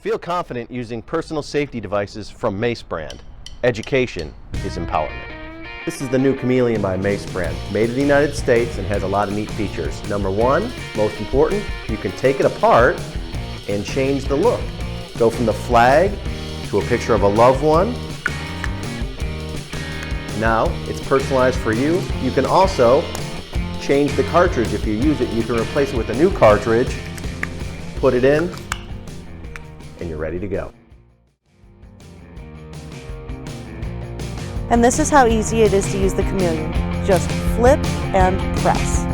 Feel confident using personal safety devices from Mace brand. Education is empowerment. This is the new Chameleon by Mace brand, made in the United States and has a lot of neat features. Number one, most important, you can take it apart and change the look. Go from the flag to a picture of a loved one. Now it's personalized for you. You can also change the cartridge. If you use it, you can replace it with a new cartridge, put it in, and you're ready to go. And this is how easy it is to use the Chameleon. Just flip and press.